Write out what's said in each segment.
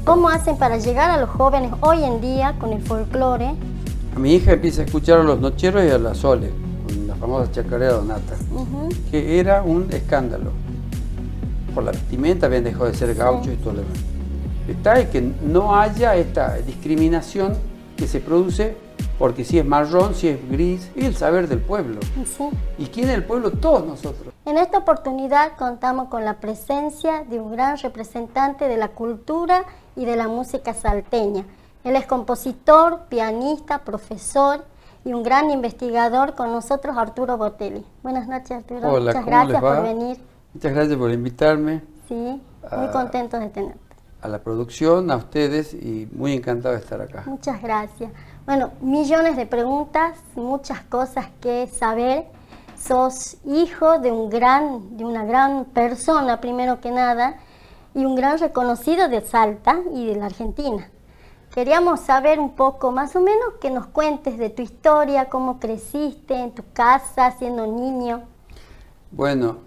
¿Cómo hacen para llegar a los jóvenes hoy en día con el folclore? A mi hija empieza a escuchar a los nocheros y a la Sole, con la famosa chacarera Donata, que era un escándalo. Por la vestimenta habían dejado de ser gauchos y todo lo demás. Está el que no haya esta discriminación que se produce porque si es marrón, si es gris, es el saber del pueblo. Sí. ¿Y quién es el pueblo? Todos nosotros. En esta oportunidad contamos con la presencia de un gran representante de la cultura y de la música salteña. Él es compositor, pianista, profesor y un gran investigador. Con nosotros, Arturo Botelli. Buenas noches, Arturo. Hola, muchas ¿cómo gracias les va? por venir. Muchas gracias por invitarme. Sí, muy contentos de tenerte. A la producción, a ustedes, y muy encantado de estar acá. Muchas gracias. Bueno, millones de preguntas, muchas cosas que saber. Sos hijo de una gran persona, primero que nada, y un gran reconocido de Salta y de la Argentina. Queríamos saber un poco, más o menos, que nos cuentes de tu historia, cómo creciste en tu casa, siendo niño. Bueno,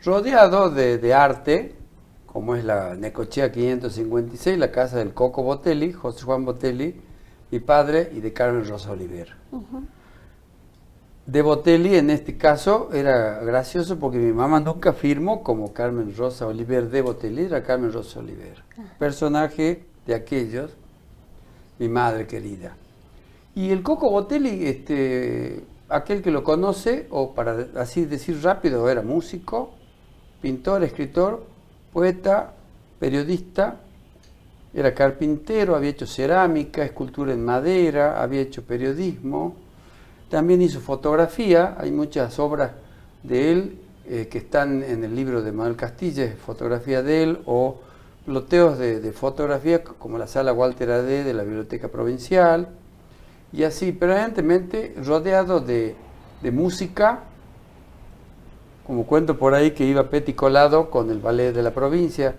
rodeado de arte, como es la Necochea 556, la casa del Coco Botelli, José Juan Botelli, mi padre, y de Carmen Rosa Oliver. De Botelli, en este caso, era gracioso porque mi mamá nunca firmó como Carmen Rosa Oliver de Botelli, era Carmen Rosa Oliver. Personaje de aquellos, mi madre querida. Y el Coco Botelli, aquel que lo conoce, o para así decir rápido, era músico, pintor, escritor, poeta, periodista, era carpintero, había hecho cerámica, escultura en madera, había hecho periodismo, también hizo fotografía. Hay muchas obras de él que están en el libro de Manuel Castilla, fotografía de él, o ploteos de fotografía como la sala Walter A.D. de la Biblioteca Provincial, y así, permanentemente rodeado de música, como cuento por ahí que iba Petty Colado con el ballet de la provincia.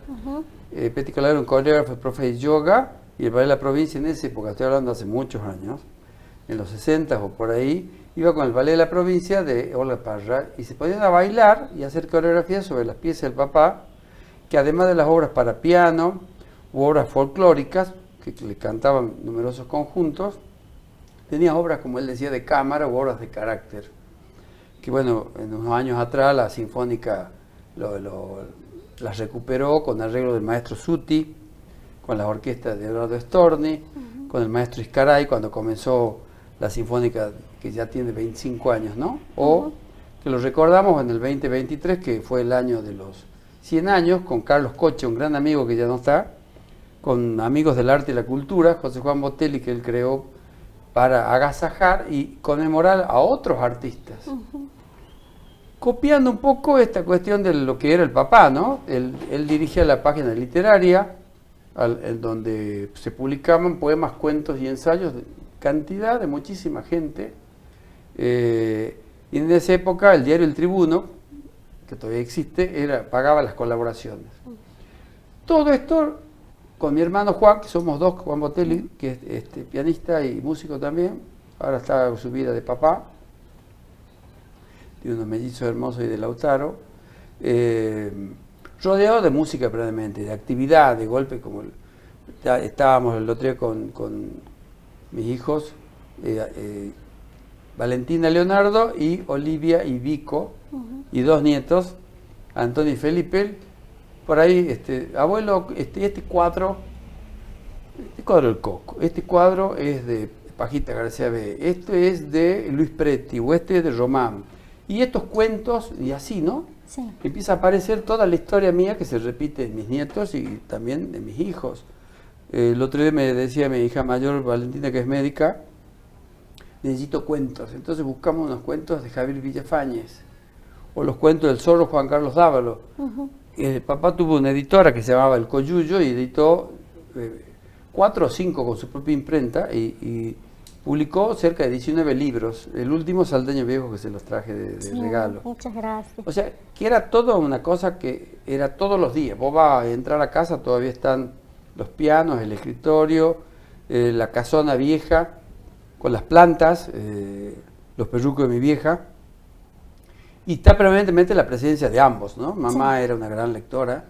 Petty Colado era un coreógrafo, profe de yoga, y el ballet de la provincia en esa época, estoy hablando hace muchos años, en los 60 o por ahí, iba con el ballet de la provincia de Olga Parra y se ponían a bailar y a hacer coreografías sobre las piezas del papá, que además de las obras para piano u obras folclóricas, que le cantaban numerosos conjuntos, tenía obras, como él decía, de cámara u obras de carácter. Que bueno, en unos años atrás la Sinfónica las recuperó con arreglo del maestro Suti, con las orquestas de Eduardo Storni, con el maestro Iscaray, cuando comenzó la Sinfónica, que ya tiene 25 años, ¿no? O que lo recordamos en el 2023, que fue el año de los 100 años, con Carlos Coche, un gran amigo que ya no está, con Amigos del Arte y la Cultura, José Juan Botelli, que él creó para agasajar y conmemorar a otros artistas. Copiando un poco esta cuestión de lo que era el papá, ¿no? Él dirigía la página literaria, en donde se publicaban poemas, cuentos y ensayos de cantidad de muchísima gente. Y en esa época el diario El Tribuno, que todavía existe, pagaba las colaboraciones. Todo esto con mi hermano Juan, que somos dos, Juan Botelli, que es pianista y músico también, ahora está en su vida de papá, de unos mellizos hermosos y de Lautaro, rodeado de música previamente, de actividad, de golpe, como estábamos el otro día con mis hijos, Valentina Leonardo y Olivia y Vico, y dos nietos, Antonio y Felipe. Por ahí, abuelo, este cuadro del Coco, este cuadro es de Pajita García B, este es de Luis Preti, o este es de Román, y estos cuentos, y así, ¿no? Sí. Empieza a aparecer toda la historia mía que se repite en mis nietos y también en mis hijos. El otro día me decía mi hija mayor, Valentina, que es médica, necesito cuentos, entonces buscamos unos cuentos de Javier Villafañez, o los cuentos del zorro Juan Carlos Dávalo. El papá tuvo una editora que se llamaba El Coyuyo y editó 4 o 5 con su propia imprenta y publicó cerca de 19 libros. El último, Salteño Viejo, que se los traje de regalo. Muchas gracias. O sea, que era todo una cosa que era todos los días. Vos vas a entrar a casa, todavía están los pianos, el escritorio, la casona vieja, con las plantas, los perrucos de mi vieja. Y está permanentemente la presencia de ambos, ¿no? Mamá era una gran lectora,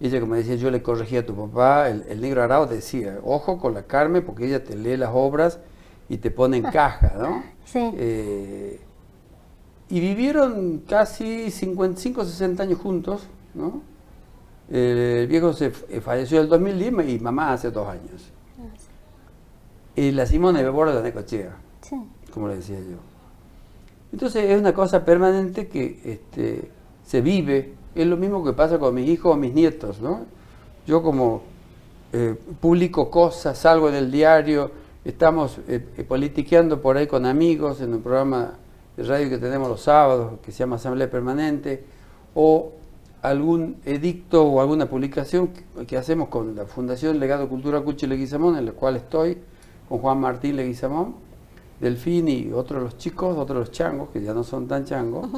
ella, como decía, yo le corregía a tu papá, el negro Arao decía, ojo con la Carmen porque ella te lee las obras y te pone en caja, ¿no? Sí. Y vivieron casi 55, 60 años juntos, ¿no? El viejo falleció en el 2010 y mamá hace 2 años. Y la Simone de Borda de la Necochea, Sí. como le decía yo. Entonces es una cosa permanente que se vive. Es lo mismo que pasa con mis hijos o mis nietos, ¿no? Yo como publico cosas, salgo en el diario, estamos politiqueando por ahí con amigos en un programa de radio que tenemos los sábados que se llama Asamblea Permanente, o algún edicto o alguna publicación que hacemos con la Fundación Legado Cultural Cuchi Leguizamón, en la cual estoy con Juan Martín Leguizamón, Delfín y otros los chicos, otros los changos, que ya no son tan changos,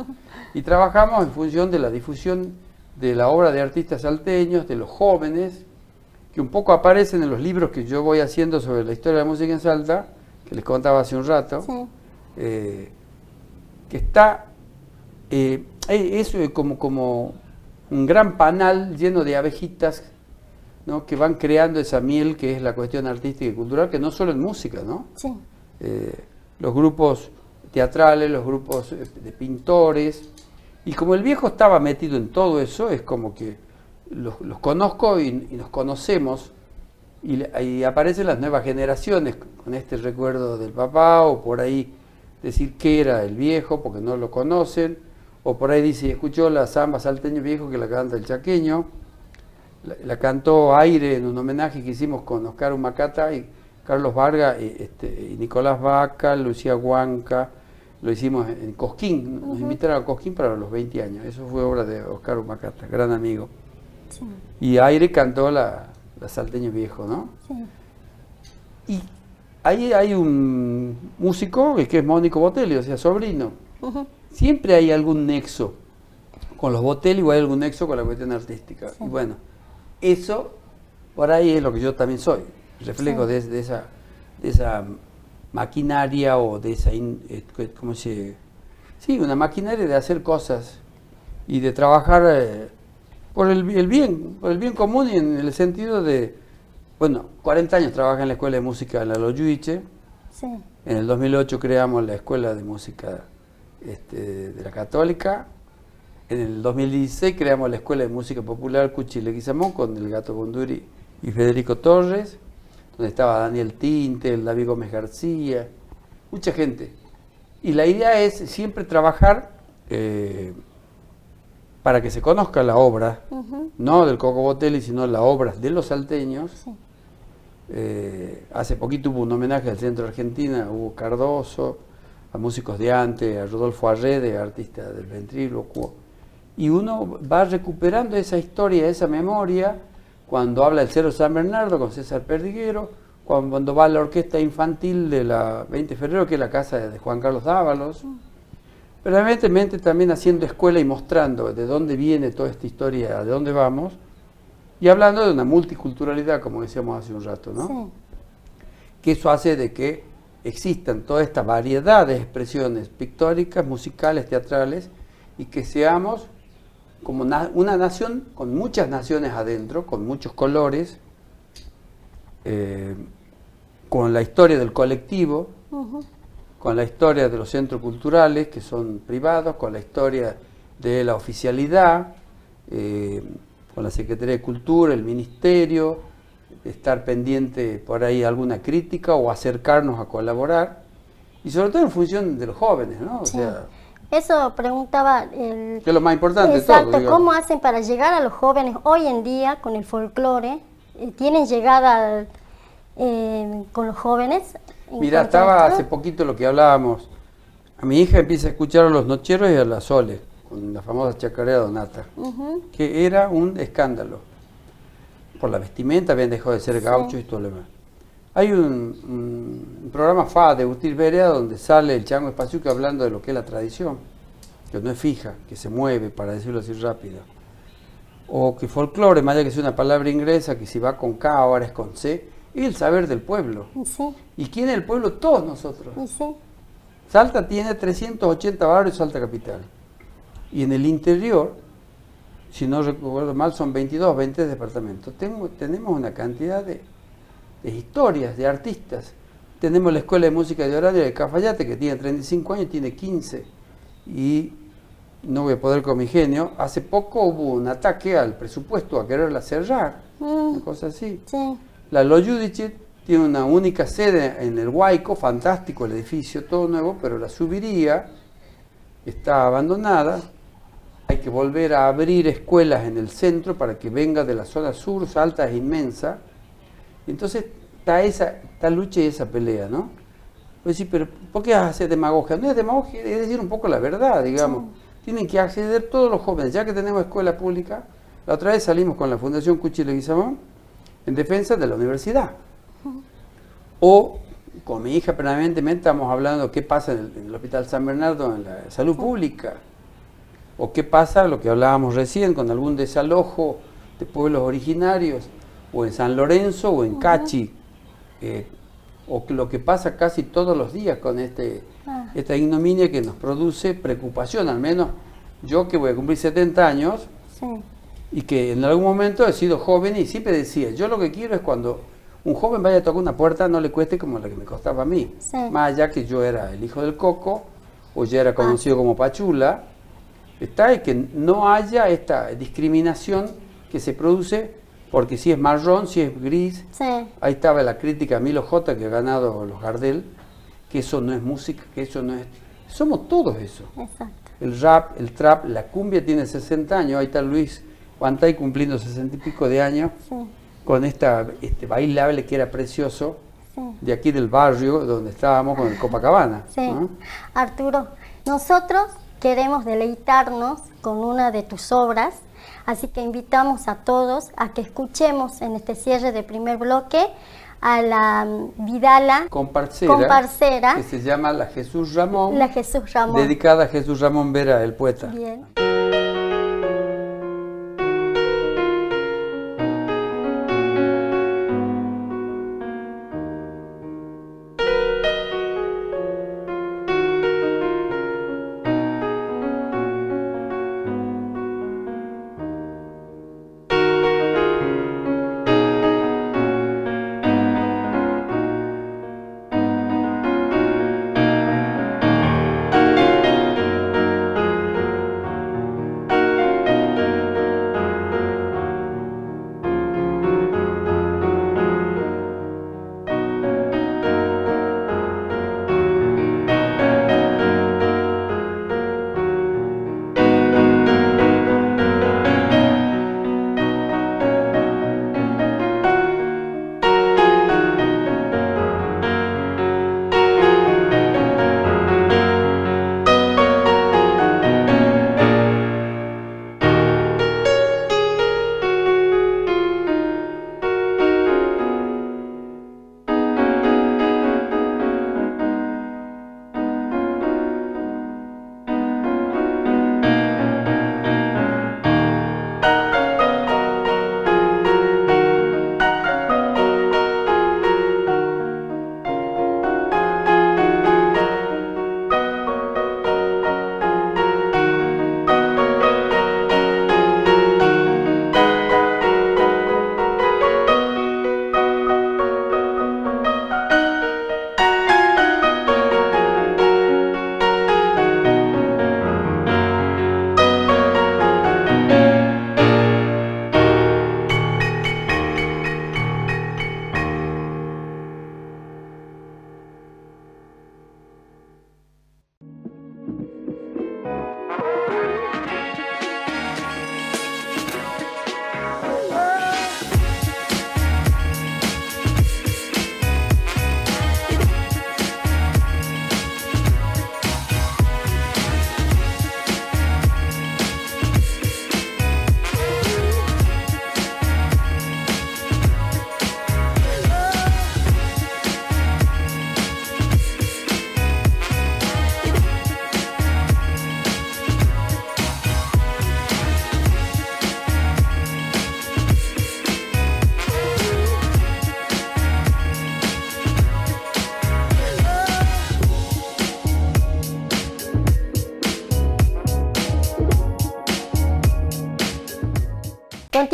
y trabajamos en función de la difusión de la obra de artistas salteños, de los jóvenes, que un poco aparecen en los libros que yo voy haciendo sobre la historia de la música en Salta, que les contaba hace un rato, Sí. Que está, es como un gran panal lleno de abejitas, ¿no? Que van creando esa miel que es la cuestión artística y cultural, que no solo en música, ¿no? Sí. Los grupos teatrales, los grupos de pintores, y como el viejo estaba metido en todo eso, es como que los conozco y nos conocemos, y aparecen las nuevas generaciones con este recuerdo del papá, o por ahí decir qué era el viejo, porque no lo conocen, o por ahí dice, escuchó la samba salteño viejo que la canta el chaqueño, la cantó Aire en un homenaje que hicimos con Oscar Humacata y Carlos Vargas y Nicolás Vaca, Lucía Huanca, lo hicimos en Cosquín, nos invitaron a Cosquín para los 20 años, eso fue obra de Oscar Humacata, gran amigo. Sí. Y Aire cantó la Salteño Viejo, ¿no? Sí. Y ahí hay un músico que es Mónico Botelli, o sea, sobrino. Siempre hay algún nexo con los Botelli o hay algún nexo con la cuestión artística. Sí. Y bueno, eso por ahí es lo que yo también soy, reflejo Sí. de esa maquinaria o de esa, ¿cómo se...? Sí, una maquinaria de hacer cosas y de trabajar por el bien común, y en el sentido de, bueno, 40 años trabajé en la Escuela de Música en la Loyuiche. Sí. En el 2008 creamos la Escuela de Música de la Católica. En el 2016 creamos la Escuela de Música Popular Cuchi Leguizamón con el Gato Bonduri y Federico Torres, donde estaba Daniel Tintel, David Gómez García, mucha gente. Y la idea es siempre trabajar para que se conozca la obra, no del Coco Botelli, sino la obra de los salteños. Sí. Hace poquito hubo un homenaje al Centro Argentina, a Hugo Cardoso, a músicos de antes, a Rodolfo Arrede, artista del ventrílocuo. Y uno va recuperando esa historia, esa memoria, cuando habla del Cerro San Bernardo con César Perdiguero, cuando va a la orquesta infantil de la 20 de febrero, que es la casa de Juan Carlos Dávalos. Pero evidentemente también haciendo escuela y mostrando de dónde viene toda esta historia, de dónde vamos, y hablando de una multiculturalidad, como decíamos hace un rato, ¿no? Sí. Que eso hace de que existan toda esta variedad de expresiones pictóricas, musicales, teatrales, y que seamos como una nación con muchas naciones adentro, con muchos colores, con la historia del colectivo, con la historia de los centros culturales que son privados, con la historia de la oficialidad, con la Secretaría de Cultura, el Ministerio, estar pendiente por ahí alguna crítica o acercarnos a colaborar, y sobre todo en función de los jóvenes, ¿no? O Sí. sea, Eso preguntaba que es lo más importante de exacto, todo, digamos. ¿cómo hacen para llegar a los jóvenes hoy en día con el folclore? ¿Tienen llegada con los jóvenes? Mira, estaba hace poquito lo que hablábamos. A mi hija empieza a escuchar a los Nocheros y a la Sole, con la famosa chacarera Donata, que era un escándalo. Por la vestimenta habían dejado de ser gauchos y todo lo demás. Hay un programa FA de Agustín Berea donde sale el Chango Espaciuque hablando de lo que es la tradición, que no es fija, que se mueve, para decirlo así rápido. O que folclore, más allá que sea una palabra inglesa, que si va con K ahora es con C, es el saber del pueblo. Sí, ¿Y quién es el pueblo? Todos nosotros. sí, Salta tiene 380 barrios, Salta capital. Y en el interior si no recuerdo mal, son 22, 20 departamentos. Tenemos una cantidad de historias, de artistas. Tenemos la Escuela de Música de Horario de Cafayate, que tiene 35 años, tiene 15. Y no voy a poder con mi genio. Hace poco hubo un ataque al presupuesto, a quererla cerrar, una cosa así. Sí. La Lo Giudice tiene una única sede en el Huayco, fantástico el edificio, todo nuevo, pero la subiría está abandonada. Hay que volver a abrir escuelas en el centro para que venga de la zona sur. Salta es inmensa. Entonces está lucha y esa pelea, ¿no? Pues sí, pero ¿por qué hacer demagogia? No es demagogia, es decir un poco la verdad, digamos. Sí. Tienen que acceder todos los jóvenes, ya que tenemos escuela pública. La otra vez salimos con la Fundación Cuchi Leguizamón en defensa de la universidad. O con mi hija permanentemente estamos hablando de qué pasa en el Hospital San Bernardo en la salud pública. O qué pasa, lo que hablábamos recién, con algún desalojo de pueblos originarios, o en San Lorenzo o en Cachi, o lo que pasa casi todos los días con esta ignominia que nos produce preocupación, al menos yo que voy a cumplir 70 años, sí. Y que en algún momento he sido joven y siempre decía, yo lo que quiero es cuando un joven vaya a tocar una puerta no le cueste como la que me costaba a mí, sí. Más allá que yo era el hijo del Coco, o ya era conocido como Pachula, está, y que no haya esta discriminación que se produce, porque si es marrón, si es gris, sí. Ahí estaba la crítica a Milo J, que ha ganado los Gardel, que eso no es música, que eso no es... Somos todos eso. Exacto. El rap, el trap, la cumbia tiene 60 años, ahí está Luis Guantay cumpliendo 60 y pico de años, sí. Con este bailable que era precioso, sí. De aquí del barrio donde estábamos con el Copacabana. Sí. ¿No? Arturo, nosotros queremos deleitarnos con una de tus obras, así que invitamos a todos a que escuchemos en este cierre de primer bloque a la Vidala Comparcera, que se llama La Jesús Ramón, dedicada a Jesús Ramón Vera, el poeta. Bien.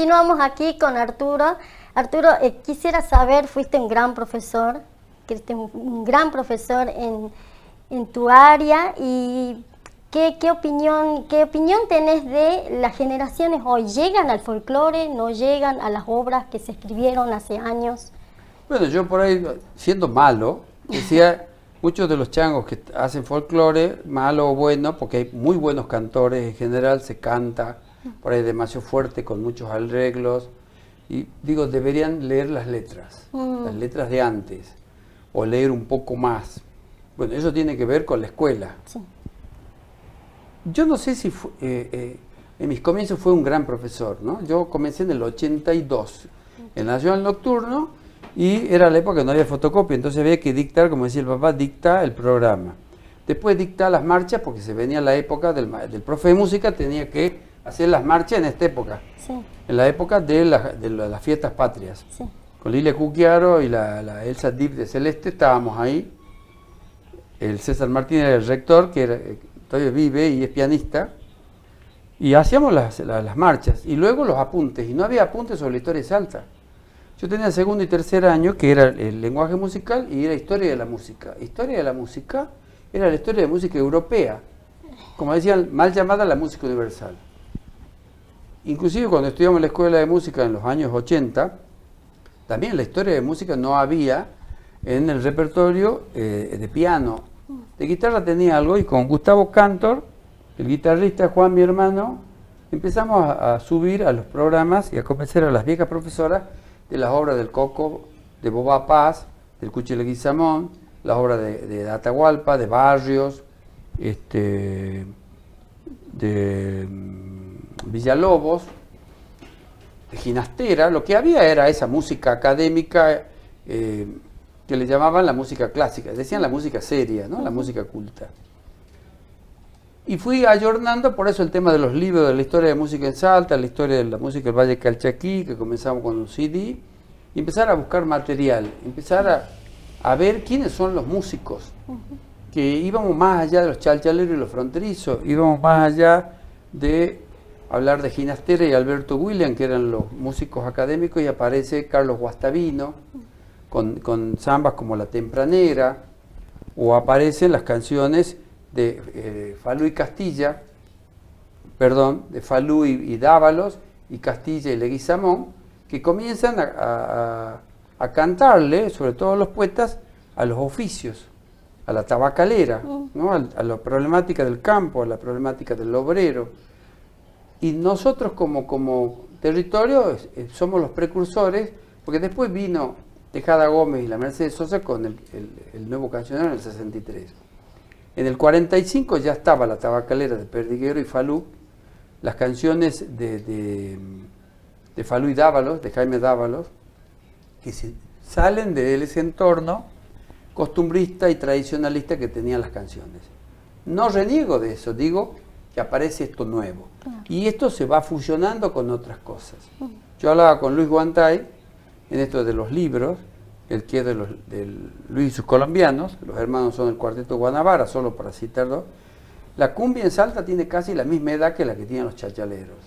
continuamos aquí con Arturo. Arturo, quisiera saber, fuiste un gran profesor, un gran profesor en tu área, y ¿qué opinión tenés de las generaciones hoy? ¿Llegan al folclore? ¿No llegan a las obras que se escribieron hace años? Bueno, yo por ahí, siendo malo, decía, muchos de los changos que hacen folclore, malo o bueno, porque hay muy buenos cantores en general, se canta por ahí demasiado fuerte, con muchos arreglos, y digo, deberían leer las letras de antes, o leer un poco más. Bueno, eso tiene que ver con la escuela. Sí. Yo no sé si en mis comienzos fue un gran profesor, ¿no? Yo comencé en el 82, en el Nacional Nocturno, y era la época que no había fotocopia, entonces había que dictar, como decía el papá, dicta el programa. Después dicta las marchas, porque se venía la época del profe de música, tenía que hacer las marchas en esta época, Sí. en la época de las fiestas patrias. Sí. Con Lilia Cuquiaro y la Elsa Dip de Celeste estábamos ahí. El César Martínez era el rector, que todavía vive y es pianista, y hacíamos las marchas, y luego los apuntes, y no había apuntes sobre la historia de Salta. Yo tenía segundo y tercer año, que era el lenguaje musical, y era historia de la música. Historia de la música era la historia de música europea, como decían, mal llamada la música universal. Inclusive cuando estudiamos en la escuela de música en los años 80, también la historia de música no había en el repertorio de piano. De guitarra tenía algo, y con Gustavo Cantor, el guitarrista Juan, mi hermano, empezamos a subir a los programas y a convencer a las viejas profesoras de las obras del Coco, de Boba Paz, del Cuchi Leguizamón, las obras de Atahualpa, de Barrios, de Villalobos, de Ginastera. Lo que había era esa música académica que le llamaban la música clásica, decían la música seria, ¿no? La música culta. Y fui ayornando por eso el tema de los libros de la historia de música en Salta, la historia de la música del Valle Calchaquí, que comenzamos con un CD, y empezar a buscar material, empezar a ver quiénes son los músicos, que íbamos más allá de los chalchaleros y los fronterizos, íbamos más allá de hablar de Ginastera y Alberto William, que eran los músicos académicos, y aparece Carlos Guastavino, con zambas como La Tempranera, o aparecen las canciones de Falú y Castilla, perdón, de Falú y Dávalos, y Castilla y Leguizamón, que comienzan a cantarle, sobre todo los poetas, a los oficios, a la tabacalera, ¿no? A la problemática del campo, a la problemática del obrero. Y nosotros como territorio somos los precursores, porque después vino Tejada Gómez y la Mercedes Sosa con el nuevo cancionero en el 63. En el 45 ya estaba la tabacalera de Perdiguero y Falú, las canciones de Falú y Dávalos, de Jaime Dávalos, que salen de ese entorno costumbrista y tradicionalista que tenían las canciones. No reniego de eso, digo que aparece esto nuevo. Claro. Y esto se va fusionando con otras cosas. Yo hablaba con Luis Guantay en esto de los libros, el que es de Luis y sus colombianos, los hermanos son el Cuarteto Guanabara, solo para citar dos. La cumbia en Salta tiene casi la misma edad que la que tienen los chachaleros.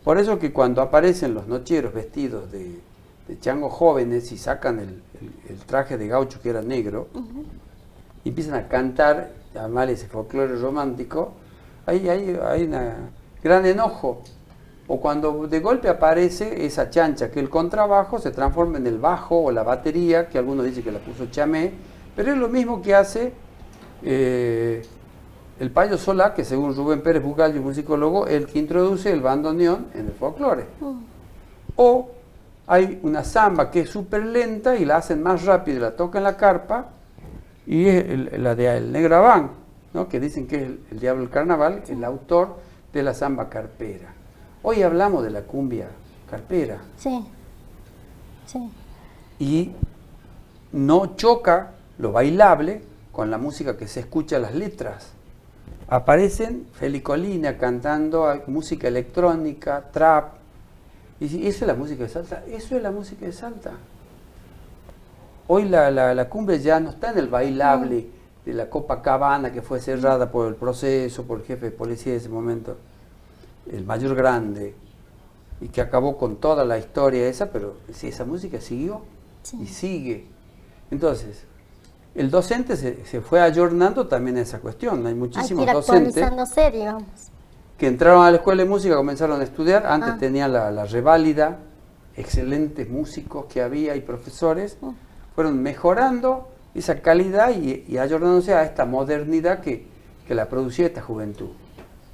Por eso que cuando aparecen los nocheros vestidos de changos jóvenes y sacan el traje de gaucho que era negro, y empiezan a cantar, llamar ese folclore romántico, hay un gran enojo. O cuando de golpe aparece esa chancha, que el contrabajo se transforma en el bajo o la batería, que algunos dicen que la puso Chamé, pero es lo mismo que hace el Payo Solá, que según Rubén Pérez Bugallo, un psicólogo, el que introduce el bandoneón en el folclore. O hay una samba que es súper lenta y la hacen más rápido y la tocan en la carpa, y es la de El Negrabán, ¿no? Que dicen que es el Diablo del Carnaval, el autor de la samba carpera. Hoy hablamos de la cumbia carpera. Sí, sí. Y no choca lo bailable con la música que se escucha las letras. Aparecen Felicolina cantando música electrónica, trap. Y eso es la música de Salta. Eso es la música de Salta. Hoy la cumbia ya no está en el bailable de la Copacabana, que fue cerrada por el proceso, por el jefe de policía de ese momento, el Mayor Grande. y que acabó con toda la historia esa, pero sí, esa música siguió Sí. y sigue. Entonces, el docente se fue ayornando también a esa cuestión. Hay Hay que muchísimos ir docentes actualizándose, digamos. que entraron a la escuela de música, comenzaron a estudiar, antes Ah. tenían la reválida, excelentes músicos que había y profesores, fueron mejorando esa calidad y ayornándose a esta modernidad que la producía esta juventud.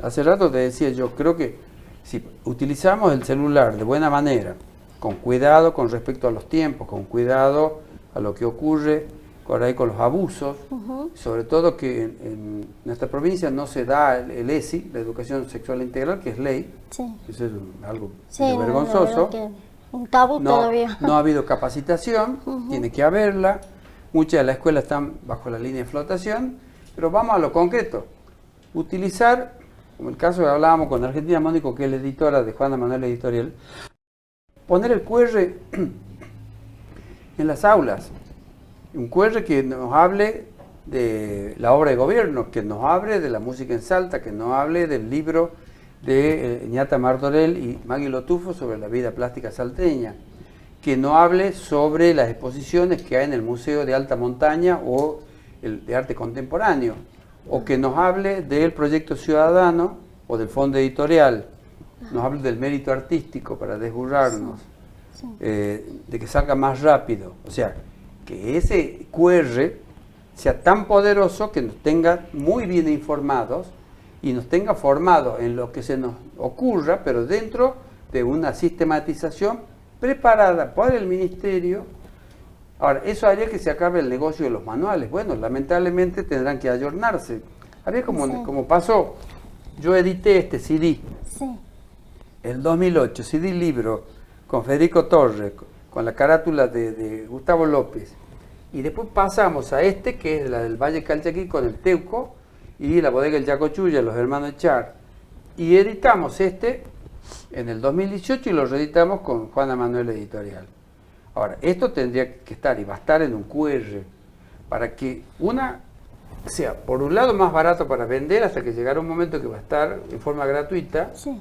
Hace rato te decía, yo creo que si utilizamos el celular de buena manera, con cuidado con respecto a los tiempos, con cuidado a lo que ocurre por ahí con los abusos, sobre todo que en nuestra provincia no se da el ESI, la educación sexual integral, que es ley, Sí. eso es algo Sí, medio no, vergonzoso. que un tabú todavía. No ha habido capacitación, tiene que haberla, muchas de las escuelas están bajo la línea de flotación, pero vamos a lo concreto, utilizar, como el caso que hablábamos con Argentina Mónico, que es la editora de Juana Manuel Editorial, poner el QR en las aulas, un QR que nos hable de la obra de gobierno, que nos hable de la música en Salta, que nos hable del libro de Ñata Martorell y Maggie Lotufo sobre la vida plástica salteña, que nos hable sobre las exposiciones que hay en el Museo de Alta Montaña o el de Arte Contemporáneo, o que nos hable del proyecto ciudadano o del fondo editorial, nos hable del mérito artístico para desburrarnos, de que salga más rápido, o sea, que ese QR sea tan poderoso que nos tenga muy bien informados y nos tenga formados en lo que se nos ocurra, pero dentro de una sistematización preparada por el ministerio. Ahora, eso haría que se acabe el negocio de los manuales. Bueno, lamentablemente tendrán que ayornarse. Había como pasó, yo edité este CD, Sí. el 2008, CD libro, con Federico Torres, con la carátula de Gustavo López. Y después pasamos a este, que es la del Valle Calchaquí, con el Teuco y la bodega El Yacochulla, los hermanos Echar. Y editamos este en el 2018 y lo reeditamos con Juana Manuel Editorial. Ahora, esto tendría que estar y va a estar en un QR para que sea, por un lado, más barato para vender hasta que llegara un momento que va a estar en forma gratuita, Sí.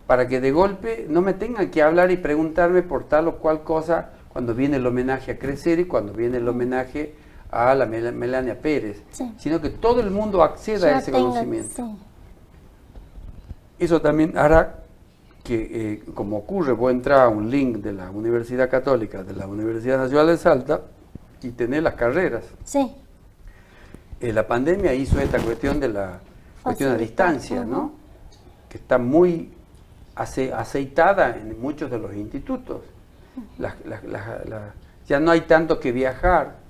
para que de golpe no me tengan que hablar y preguntarme por tal o cual cosa cuando viene el homenaje a Crecer y cuando viene el homenaje a la Melania Pérez, Sí. sino que todo el mundo acceda a Ya ese tenga- conocimiento. sí. Eso también hará que, como ocurre, vos entrar a un link de la Universidad Católica, de la Universidad Nacional de Salta, y tener las carreras. Sí. La pandemia hizo esta cuestión de la cuestión a Facilitar, distancia, ¿no? Que está muy aceitada en muchos de los institutos. Ya no hay tanto que viajar.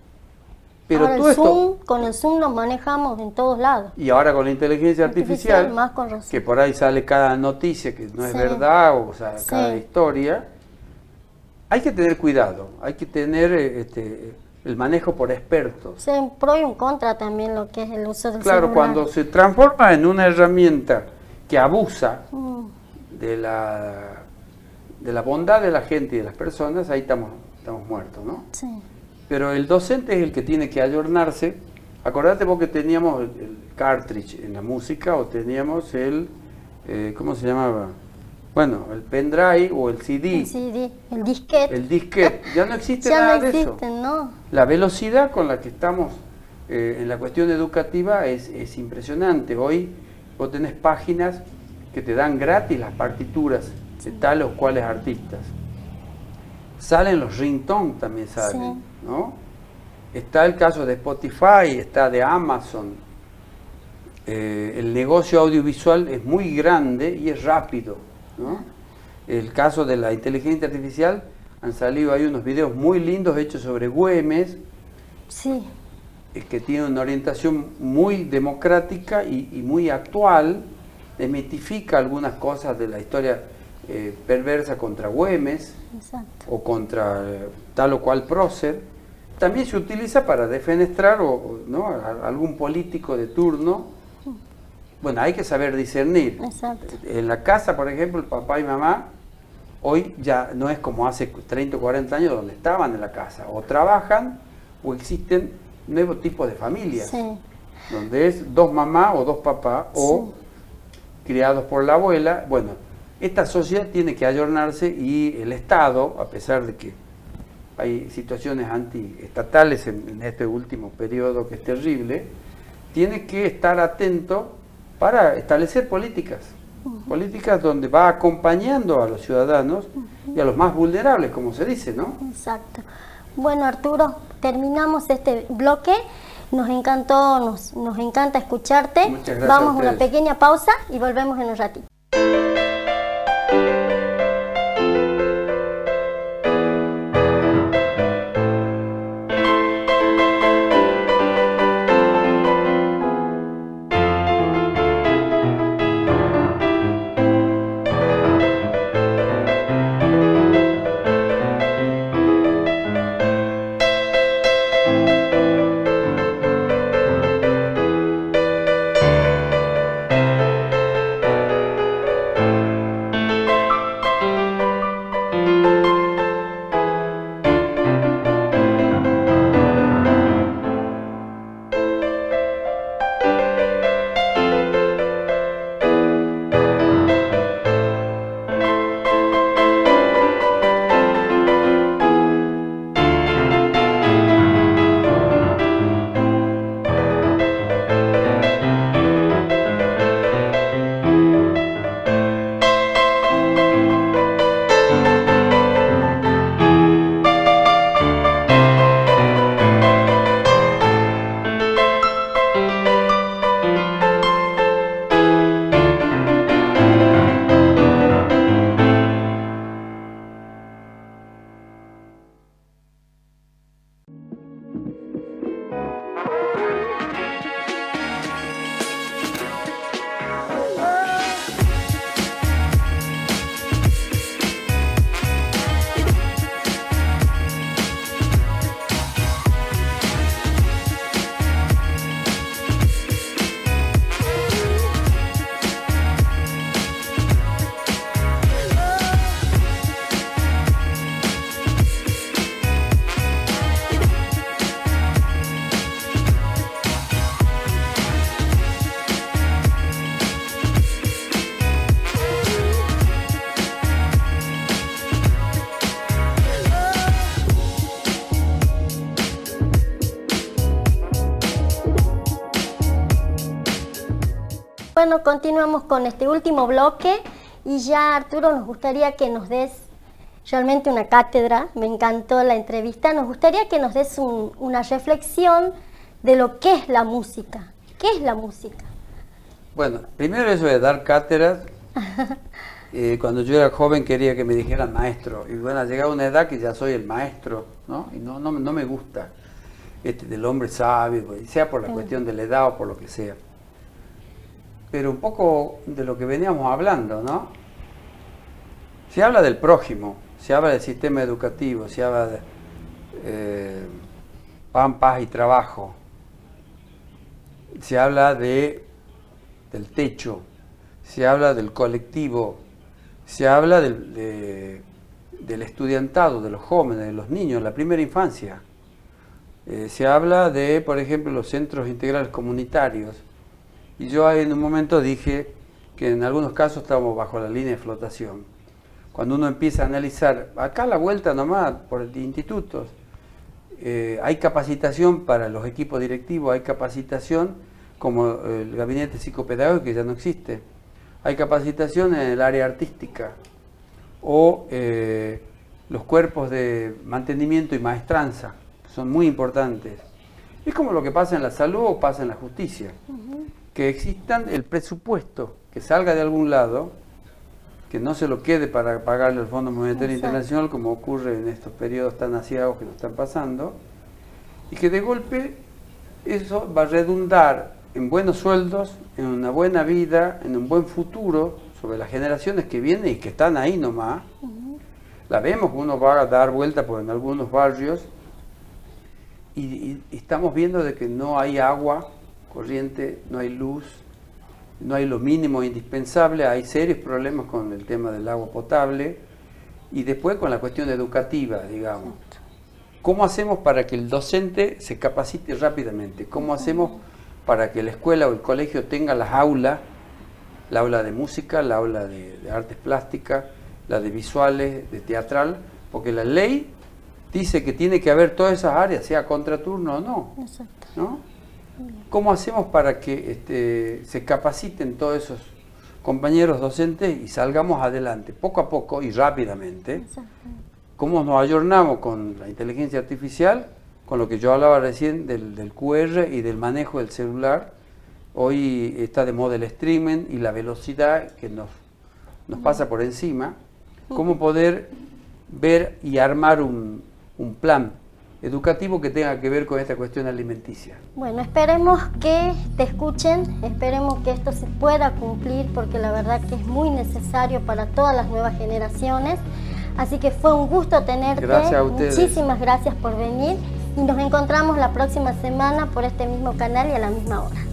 Pero Ahora todo esto, con el Zoom nos manejamos en todos lados. y ahora con la inteligencia artificial, Más con razón. que por ahí sale cada noticia que no es Sí. verdad, o sea, cada Sí. historia, hay que tener cuidado, hay que tener el manejo por expertos. Sí, un pro y un contra también lo que es el uso del Claro, celular. cuando se transforma en una herramienta que abusa Mm, de la bondad de la gente y de las personas, ahí estamos muertos, ¿no? sí. Pero el docente es el que tiene que ayornarse. Acordate vos que teníamos el cartridge en la música, o teníamos ¿cómo se llamaba? Bueno, el pendrive o el CD, El CD, el disquete. el disquete. Ya no existe ya nada no de eso. existen, ¿no? La velocidad con la que estamos en la cuestión educativa es impresionante. Hoy vos tenés páginas que te dan gratis las partituras de tales o cuales artistas. Salen los ringtones, también salen, Sí. ¿no? Está el caso de Spotify, está de Amazon. El negocio audiovisual es muy grande y es rápido, ¿no? El caso de la inteligencia artificial, han salido ahí unos videos muy lindos hechos sobre Güemes, Sí. que tiene una orientación muy democrática y muy actual, desmitifica algunas cosas de la historia perversa contra Güemes Exacto. o contra tal o cual prócer. También se utiliza para defenestrar ¿no? a algún político de turno. Bueno, hay que saber discernir. Exacto. En la casa, por ejemplo, el papá y mamá, hoy ya no es como hace 30 o 40 años donde estaban en la casa. O trabajan o existen nuevos tipos de familias, Sí. donde es dos mamás o dos papás o criados por la abuela. Bueno, esta sociedad tiene que ayornarse y el Estado, a pesar de que hay situaciones antiestatales en este último periodo que es terrible, tiene que estar atento para establecer políticas, políticas donde va acompañando a los ciudadanos y a los más vulnerables, como se dice, ¿no? Exacto. Bueno, Arturo, terminamos este bloque. Nos encantó, nos encanta escucharte. Muchas gracias. Vamos a una pequeña pausa y volvemos en un ratito. Bueno, continuamos con este último bloque y ya, Arturo, nos gustaría que nos des realmente una cátedra. Me encantó la entrevista. Nos gustaría que nos des una reflexión de lo que es la música. ¿Qué es la música? Bueno, primero eso de dar cátedras. Cuando yo era joven quería que me dijeran maestro. Y bueno, ha llegado una edad que ya soy el maestro, ¿no? Y no me gusta del hombre sabio, sea por la cuestión de la edad o por lo que sea. Pero un poco de lo que veníamos hablando, ¿no? Se habla del prójimo, se habla del sistema educativo, se habla de pan, paz y trabajo, se habla del techo, se habla del colectivo, se habla del estudiantado, de los jóvenes, de los niños, la primera infancia. Se habla de, por ejemplo, los centros integrales comunitarios. Y yo ahí en un momento dije que en algunos casos estamos bajo la línea de flotación. Cuando uno empieza a analizar, acá a la vuelta nomás, por institutos, hay capacitación para los equipos directivos, hay capacitación como el gabinete psicopedagógico que ya no existe, hay capacitación en el área artística o los cuerpos de mantenimiento y maestranza, son muy importantes. Es como lo que pasa en la salud o pasa en la justicia. Que existan el presupuesto, que salga de algún lado, que no se lo quede para pagarle al Fondo Monetario Internacional, como ocurre en estos periodos tan asiagos que nos están pasando, y que de golpe eso va a redundar en buenos sueldos, en una buena vida, en un buen futuro sobre las generaciones que vienen y que están ahí nomás. La vemos, uno va a dar vuelta por en algunos barrios y estamos viendo de que no hay agua corriente, no hay luz, no hay lo mínimo indispensable, hay serios problemas con el tema del agua potable y después con la cuestión educativa, digamos. ¿Cómo hacemos para que el docente se capacite rápidamente? ¿Cómo hacemos para que la escuela o el colegio tenga las aulas la aula de música, la aula de artes plásticas, la de visuales, de teatral, porque la ley dice que tiene que haber todas esas áreas, sea contraturno o no. Exacto. ¿No? ¿Cómo hacemos para que se capaciten todos esos compañeros docentes y salgamos adelante, poco a poco y rápidamente? Exactamente. ¿Cómo nos ayornamos con la inteligencia artificial? Con lo que yo hablaba recién del QR y del manejo del celular. Hoy está de moda el streaming y la velocidad que nos pasa por encima. ¿Cómo poder ver y armar un plan educativo que tenga que ver con esta cuestión alimenticia? Bueno, esperemos que te escuchen, esperemos que esto se pueda cumplir, porque la verdad que es muy necesario para todas las nuevas generaciones. Así que fue un gusto tenerte. Gracias a ustedes. Muchísimas gracias por venir y nos encontramos la próxima semana por este mismo canal y a la misma hora.